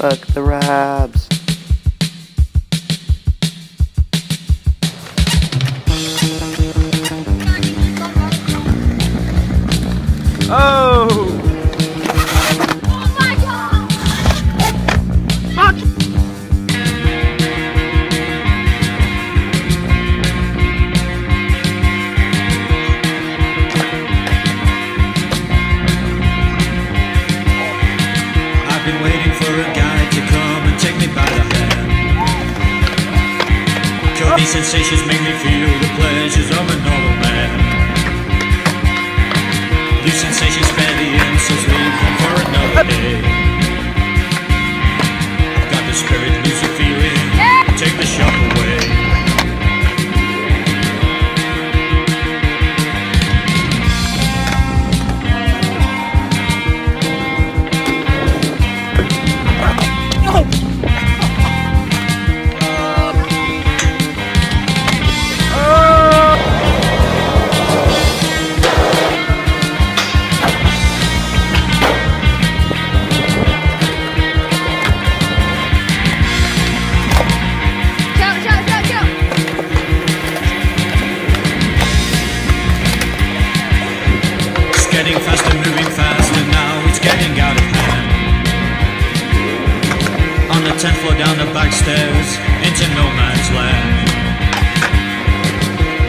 Fuck the Rabs. Oh! Oh my god! Fuck! I've been waiting for a guy to come and take me by the hand. These sensations make me feel the pleasures of a normal man. These sensations spare the answers, leave them for another day. I've got the spirit, lose the feeling, take the shock away. Getting faster, moving faster, now it's getting out of hand. On the 10th floor, down the back stairs, into no man's land.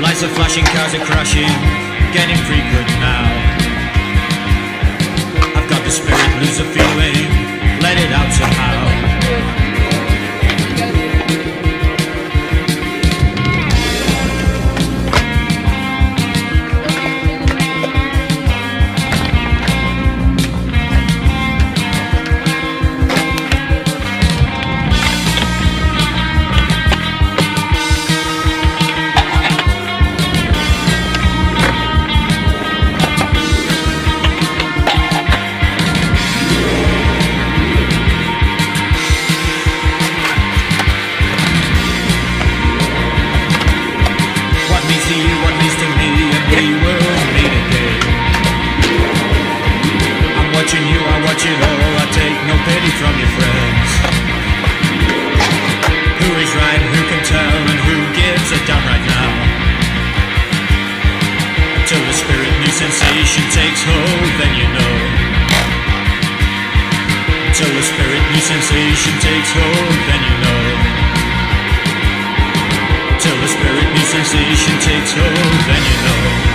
Lights are flashing, cars are crashing, getting pretty good now. I've got the spirit, lose the feeling, let it out somehow. What means to me, and we will meet again. I'm watching you, I watch it all, I take no pity from your friends. Who is right, who can tell, and who gives a damn right now? Until the spirit, new sensation takes hold, then you know. Until the spirit, new sensation takes hold, then you know. Till the spirit, new sensation takes hold, then you know.